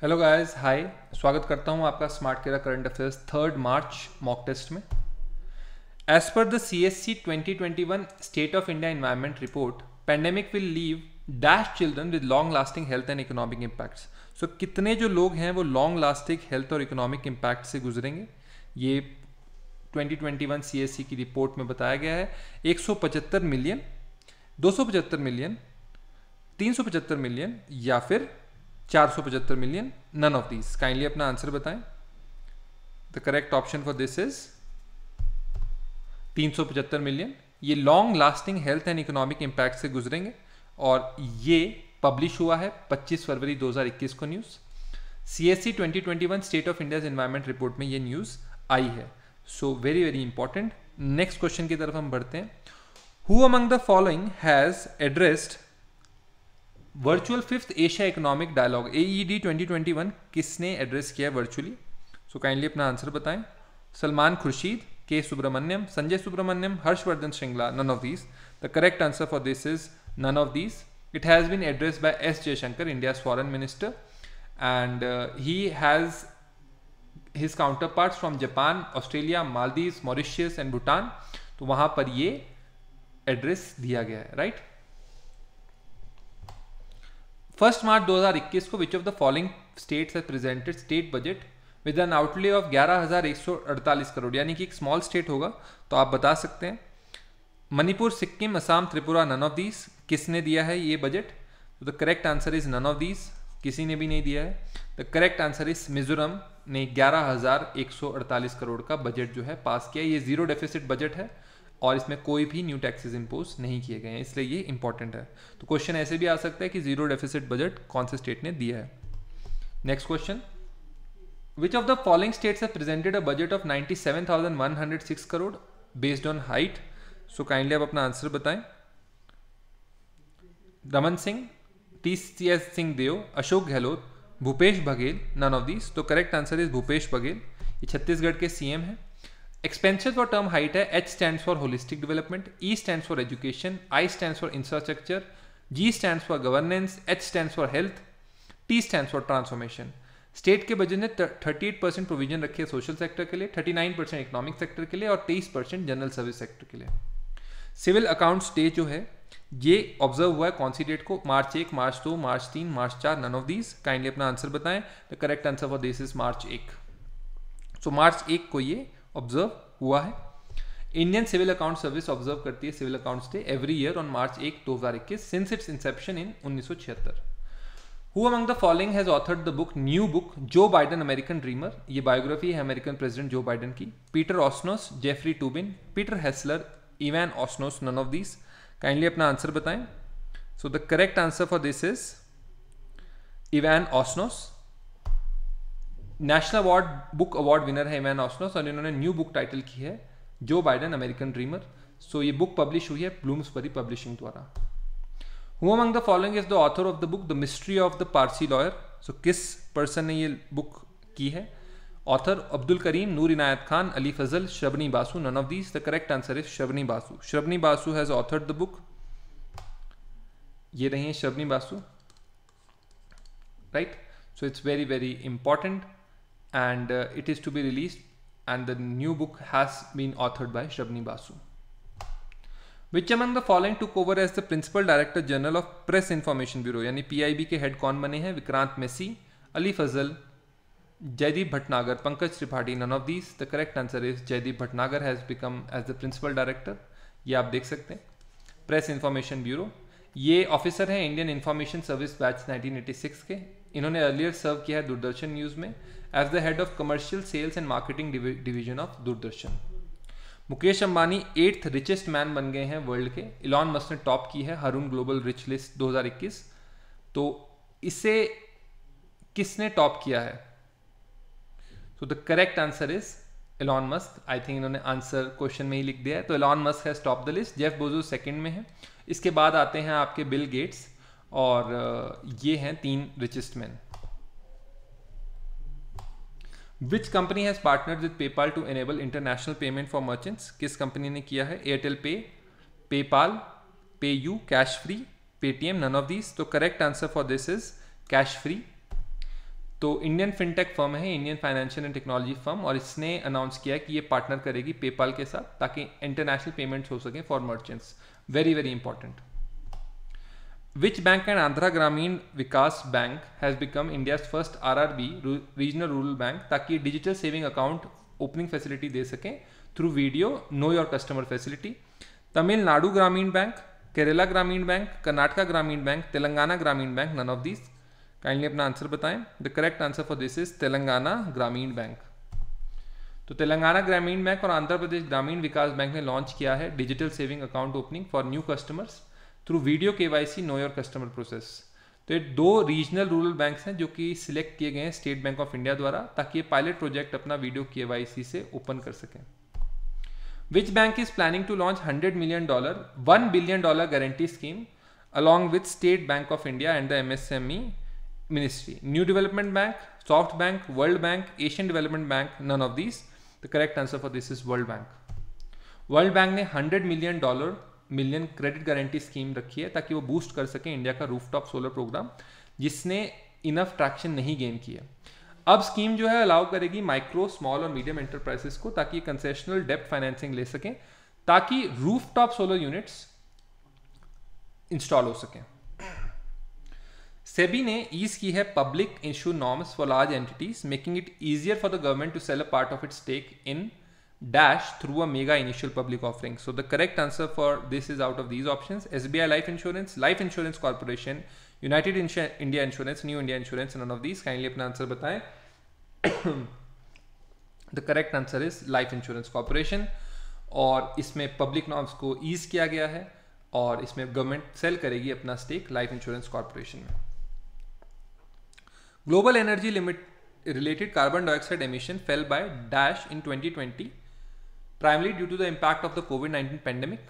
Hello guys, हाय। स्वागत करता हूं आपका स्मार्ट केरा current affairs 3 March mock test में। As per the CSC 2021 state of India environment report, pandemic will leave dash children with long lasting health and economic impacts. So कितने जो लोग हैं वो लॉन्ग लास्टिंग हेल्थ और economic impact से गुजरेंगे, ये 2021 CSC की रिपोर्ट में बताया गया है। 175 मिलियन, 275 मिलियन, 375 मिलियन या फिर 475 million, none of these. Kindly अपना आंसर बताएं। The correct option for this is 375 million. ये long lasting health and economic impact से गुजरेंगे और ये पब्लिश हुआ है 25 फरवरी 2021 को news. CSC 2021 state of India environment report में ये न्यूज़ आई है। So very very important. Next question की तरफ हम बढ़ते हैं। Who among the following has addressed virtual fifth Asia economic dialogue AED 2021 किसने एड्रेस किया वर्चुअली? सो काइंडली अपना आंसर बताएं। Salman Khurshid, K Subrahmanyam, Sanjay Subrahmanyam, Harshvardhan Shringla, none of these. The correct answer for this is none of these. It has been addressed by S Jaishankar, India's foreign minister, and he has his counterparts from Japan, Australia, Maldives, Mauritius and Bhutan। तो वहां पर ये address दिया गया है, right. 1 मार्च 2021 को विच of the following states has presented state budget with N outlay of 11,148 crore, यानी कि एक स्मॉल स्टेट होगा तो आप बता सकते हैं। Manipur, Sikkim, Assam, Tripura, none of these. किसने दिया है ये budget? The correct answer is none of these, किसी ने भी नहीं दिया है। The correct answer is Mizoram ने 11,148 करोड़ का बजट जो है पास किया। ये जीरो डेफिसिट बजट है और इसमें कोई भी न्यू टैक्सेस इंपोज नहीं किए गए हैं, इसलिए ये इंपॉर्टेंट है। तो क्वेश्चन ऐसे भी आ सकता है कि जीरो डेफिसिट बजट कौन से स्टेट ने दिया है। Next question, which of the following states have presented a budget of 97,106 crore based on HEIGHT? So kindly आप अपना आंसर बताएं। Raman Singh, TCS Singhdeo, Ashok Gehlot, Bhupesh Baghel, none of these. तो correct answer is Bhupesh Baghel. ये छत्तीसगढ़ के CM है। एक्सपेंसेस फॉर टर्म हाइट है H stands for holistic development, E stands for education, I stands for infrastructure, G stands for governance, H stands for health, T stands for transformation. State के budget ने 38% provision रखी है social sector के लिए, 39% economic sector के लिए और 23% general service sector के लिए। सिविल अकाउंट्स डे जो है ये ऑब्जर्व हुआ है कौन सी डेट को? March 1, March 2, March 3, March 4, none of these. Kindly अपना आंसर बताएं। The correct answer for this is March 1। So March 1 को ये ऑब्जर्व हुआ है। Indian civil account service observe करती है civil accounts day every year on March 1, 2021 since its inception in 1976। Who among the following has authored the book new book Joe Biden American dreamer? ये biography है American president Joe Biden की। Peter Osnos, Jeffrey Toobin, Peter Hessler, Evan Osnos, none of these. Kindly अपना answer बताएं। So the correct answer for this is Evan Osnos. National award book award winner है Evan Osnos और इन्होंने new book title की है जो Biden American dreamer. सो ये book publish हुई है ब्लूम्सबरी पब्लिशिंग द्वारा। Who among the following is the author of the book the mystery of the Parsi lawyer? So किस पर्सन ने ये बुक की है? Author Abdul Karim, Noor Inayat Khan, Ali Fazal, Shrabani Basu, none of these. The correct answer is Shrabani Basu. Shrabani Basu has authored the book. ये रही है Shrabani Basu, right. So it's very very important and it is to be released and the new book has been authored by Shabni Basu. Which among the following took over as the principal director general of press information bureau? यानी PIB के head कौन बने हैं? Vikrant Massey, Ali Fazal, Jaideep Bhatnagar, Pankaj Tripathi, none of these. The correct answer is Jaideep Bhatnagar has become as the principal director. ये आप देख सकते हैं प्रेस इंफॉर्मेशन ब्यूरो। ये ऑफिसर हैं इंडियन इंफॉर्मेशन सर्विस बैच 1986 के। इन्होंने अर्लियर सर्व किया है दूरदर्शन न्यूज़ में as the head of commercial sales and marketing division of Doordarshan. Mukesh Ambani 8th richest man बन गए हैं वर्ल्ड के। इलॉन मस्क ने टॉप की है हरून ग्लोबल रिच लिस्ट 2021। तो इसे किसने टॉप किया है? सो the correct answer is Elon Musk. I think इन्होंने आंसर क्वेश्चन में ही लिख दिया है। तो Elon Musk has top the list. Jeff Bezos second में है। इसके बाद आते हैं आपके बिल गेट्स और ये हैं 3 richest man. Which company has partnered with PayPal to enable international payment for merchants? किस कंपनी ने किया है? Airtel pay, PayPal, PayU, Cashfree, Paytm, none of these. तो correct answer for this is Cashfree. तो Indian fintech firm है, Indian financial and technology firm, और इसने अनाउंस किया कि ये पार्टनर करेगी पेपाल के साथ ताकि इंटरनेशनल पेमेंट्स हो सकें for merchants. Very very important. Which bank and Andhra Gramin Vikas Bank has become India's first RRB regional rural bank ताकि digital saving account opening facility दे सकें through video know your customer facility? Tamil Nadu Gramin bank, Kerala ग्रामीण bank, Karnataka ग्रामीण bank, Telangana Grameen bank, none of these. Kindly अपना answer बताएं. The correct answer for this is Telangana Grameen bank. तो Telangana Grameen bank और आंध्र प्रदेश ग्रामीण विकास बैंक ने लॉन्च किया है digital saving account opening for new customers through video KYC no your customer process. तो ये 2 रीजनल रूरल बैंक्स हैं जो कि सिलेक्ट किए गए हैं स्टेट बैंक ऑफ इंडिया द्वारा ताकि ये पायलट प्रोजेक्ट अपना वीडियो KYC से ओपन कर सकें. Which bank is planning to launch $100 million $1 billion guarantee scheme along with state bank of India and the MSME ministry? New development bank, soft bank, world bank, Asian development bank, none of these. The correct answer for this is world bank. World bank ने $100 million credit guarantee scheme रखी है ताकि वो boost कर सके India का rooftop solar programme जिसने enough traction नहीं गेन किया. अब स्कीम जो है अलाउ करेगी माइक्रो, स्मॉल और मीडियम एंटरप्राइजेस को ताकि कंसेशनल डेप्ट फाइनेंसिंग ले सकें ताकि रूफटॉप सोलर यूनिट्स इंस्टॉल हो सकें. सेबी ने ईज की है public issue norms for large entities making it easier for the government to sell a part of its stake in dash through a mega initial public offering. So the correct answer for this is out of these options: SBI Life Insurance Corporation, United India Insurance, New India Insurance. None of these. Kindly अपना answer बताएं. The correct answer is Life Insurance Corporation. और इसमें public norms को ease किया गया है और इसमें गवर्नमेंट सेल करेगी अपना स्टेक लाइफ इंश्योरेंस कॉर्पोरेशन में. Global energy limit related carbon dioxide emission fell by dash in 2020 primarily due to the impact of the COVID-19 pandemic,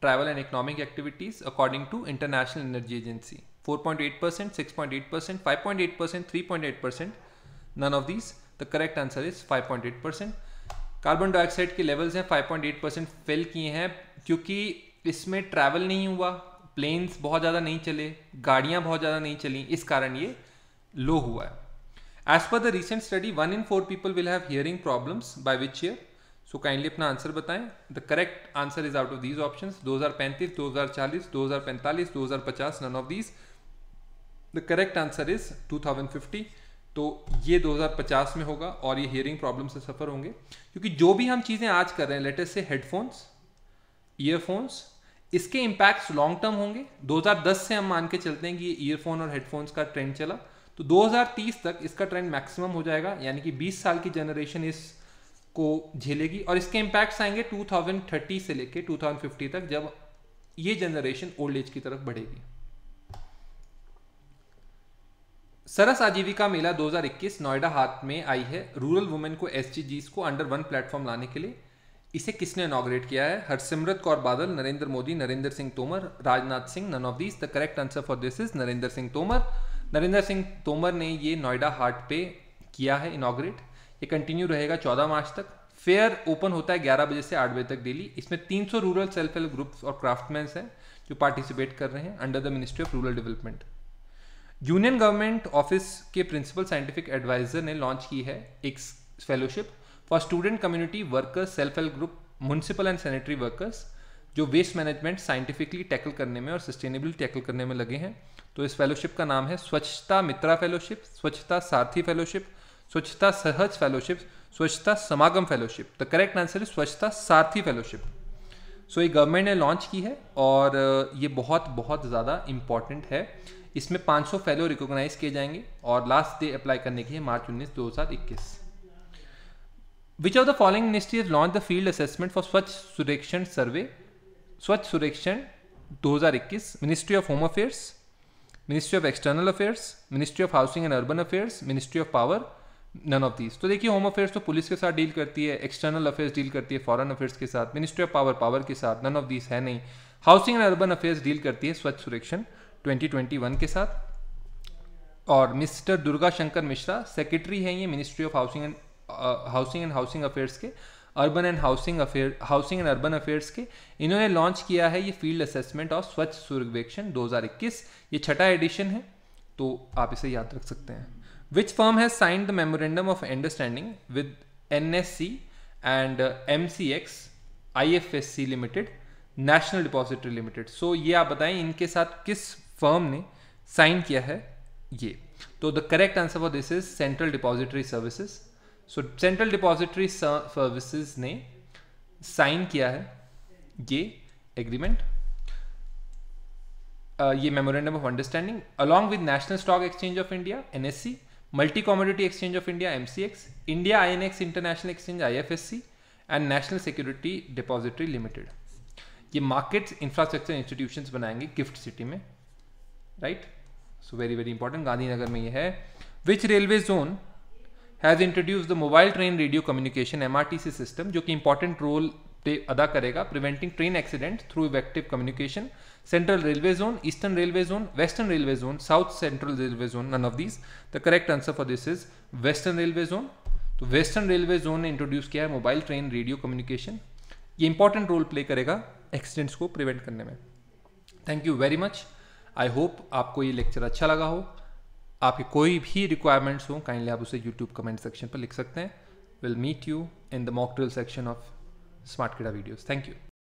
travel and economic activities according to International Energy Agency. 4.8%, 6.8%, 5.8%, 3.8%. None of these. The correct answer is 5.8%. Carbon dioxide के levels हैं 5.8% fail किए हैं क्योंकि इसमें travel नहीं हुआ, planes बहुत ज़्यादा नहीं चले, गाड़ियाँ बहुत ज़्यादा नहीं चली, इस कारण ये लो हुआ है. As per the recent study, 1 in 4 people will have hearing problems by which year? So kindly अपना आंसर बताएं. The correct answer is out of these options: 2035, 2040, 2045, 2050. None of these. The correct answer is 2050. तो ये 2050 में होगा और ये hearing problem से सफ़र होंगे क्योंकि जो भी हम चीज़ें आज कर रहे हैं, लेट अस से हेडफोन्स, ईयरफोन्स, इसके इम्पैक्ट्स लॉन्ग टर्म होंगे. 2010 से हम मान के चलते हैं कि ये ईयरफोन और हेडफोन्स का ट्रेंड चला, तो 2030 तक इसका ट्रेंड मैक्सिमम हो जाएगा, यानी कि 20 साल की जनरेशन इसको झेलेगी और इसके इम्पैक्ट्स आएंगे 2030 से लेके 2050 तक जब ये जनरेशन ओल्ड एज की तरफ बढ़ेगी. सरस आजीविका मेला 2021 नोएडा हाट में आई है रूरल वुमेन को SDGs को अंडर वन प्लेटफॉर्म लाने के लिए. इसे किसने इनॉग्रेट किया है? Harsimrat Kaur Badal, Narendra Modi, Narendra Singh Tomar, Rajnath Singh. None of these. The correct answer for this is Narendra Singh Tomar. Narendra Singh Tomar ने ये नोएडा हाट पे किया है इनॉग्रेट. ये कंटिन्यू रहेगा 14 मार्च तक. फेयर ओपन होता है 11 बजे से 8 बजे तक डेली. इसमें 300 रूरल सेल्फ हेल्प ग्रुप्स और क्राफ्टमैन्स हैं जो पार्टिसिपेट कर रहे हैं under the ministry of rural development. Union government office के प्रिंसिपल साइंटिफिक एडवाइजर ने लॉन्च की है एक fellowship for student community workers self help group municipal and sanitary workers जो वेस्ट मैनेजमेंट साइंटिफिकली टैकल करने में और सस्टेनेबल टैकल करने में लगे हैं. तो इस फेलोशिप का नाम है स्वच्छता मित्रा फेलोशिप, स्वच्छता सारथी फेलोशिप, स्वच्छता सहज फेलोशिप, स्वच्छता समागम fellowship. The correct answer is स्वच्छता सारथी फेलोशिप. सो ये गवर्नमेंट ने लॉन्च की है और ये बहुत बहुत ज़्यादा इंपॉर्टेंट है. इसमें 500 फेलो रिकॉग्नाइज किए जाएंगे और लास्ट डे अप्लाई करने की है March 19, 2021. Which of the following ministry has launch the field assessment for Swachh Survekshan survey, Swachh Survekshan 2021? Ministry of home affairs, ministry of external affairs, ministry of housing and urban affairs, ministry of power. None of these. तो देखिए home affairs तो police के साथ deal करती है, external affairs deal करती है foreign affairs के साथ, मिनिस्ट्री ऑफ पावर के साथ. नन ऑफ दीज है नहीं. Housing and urban affairs deal करती है स्वच्छ सर्वेक्षण 2021 के साथ. और मिस्टर दुर्गा शंकर मिश्रा सेक्रेटरी हैं ये ministry of housing and housing affairs के, urban and housing and urban affairs के. इन्होंने लॉन्च किया है ये फील्ड असेसमेंट ऑफ स्वच्छ सर्वेक्षण 2021. ये 6ठा एडिशन है तो आप इसे याद रख सकते हैं. Which firm has signed the memorandum of understanding with NSC and MCX IFSC Limited, national depository limited? So ये आप बताएं इनके साथ किस फर्म ने साइन किया है ये. तो the correct answer for this is central depository services. So central depository services ने साइन किया है ये एग्रीमेंट, ये memorandum of understanding along with national stock exchange of India NSC, multi commodity exchange of India MCX, India INX international exchange IFSC and national security depository limited. ये markets infrastructure institutions बनाएंगे gift city में, right. सो very very important. Gandhinagar में ये है. विच railway zone has introduce the mobile train radio communication MRTC system, जो कि important role अदा करेगा preventing train accident through effective communication. Central railway zone, eastern railway zone, western railway zone, south central railway zone, none of these. The correct answer for this is western railway zone. तो western railway zone ने introduce किया है mobile train radio communication. ये important role play करेगा accidents को prevent करने में. Thank you very much. I hope आपको ये लेक्चर अच्छा लगा हो. आपके कोई भी रिक्वायरमेंट्स हो काइंडली आप उसे यूट्यूब कमेंट सेक्शन पर लिख सकते हैं. Will meet you in the mock drill section of smart Kida videos. Thank you.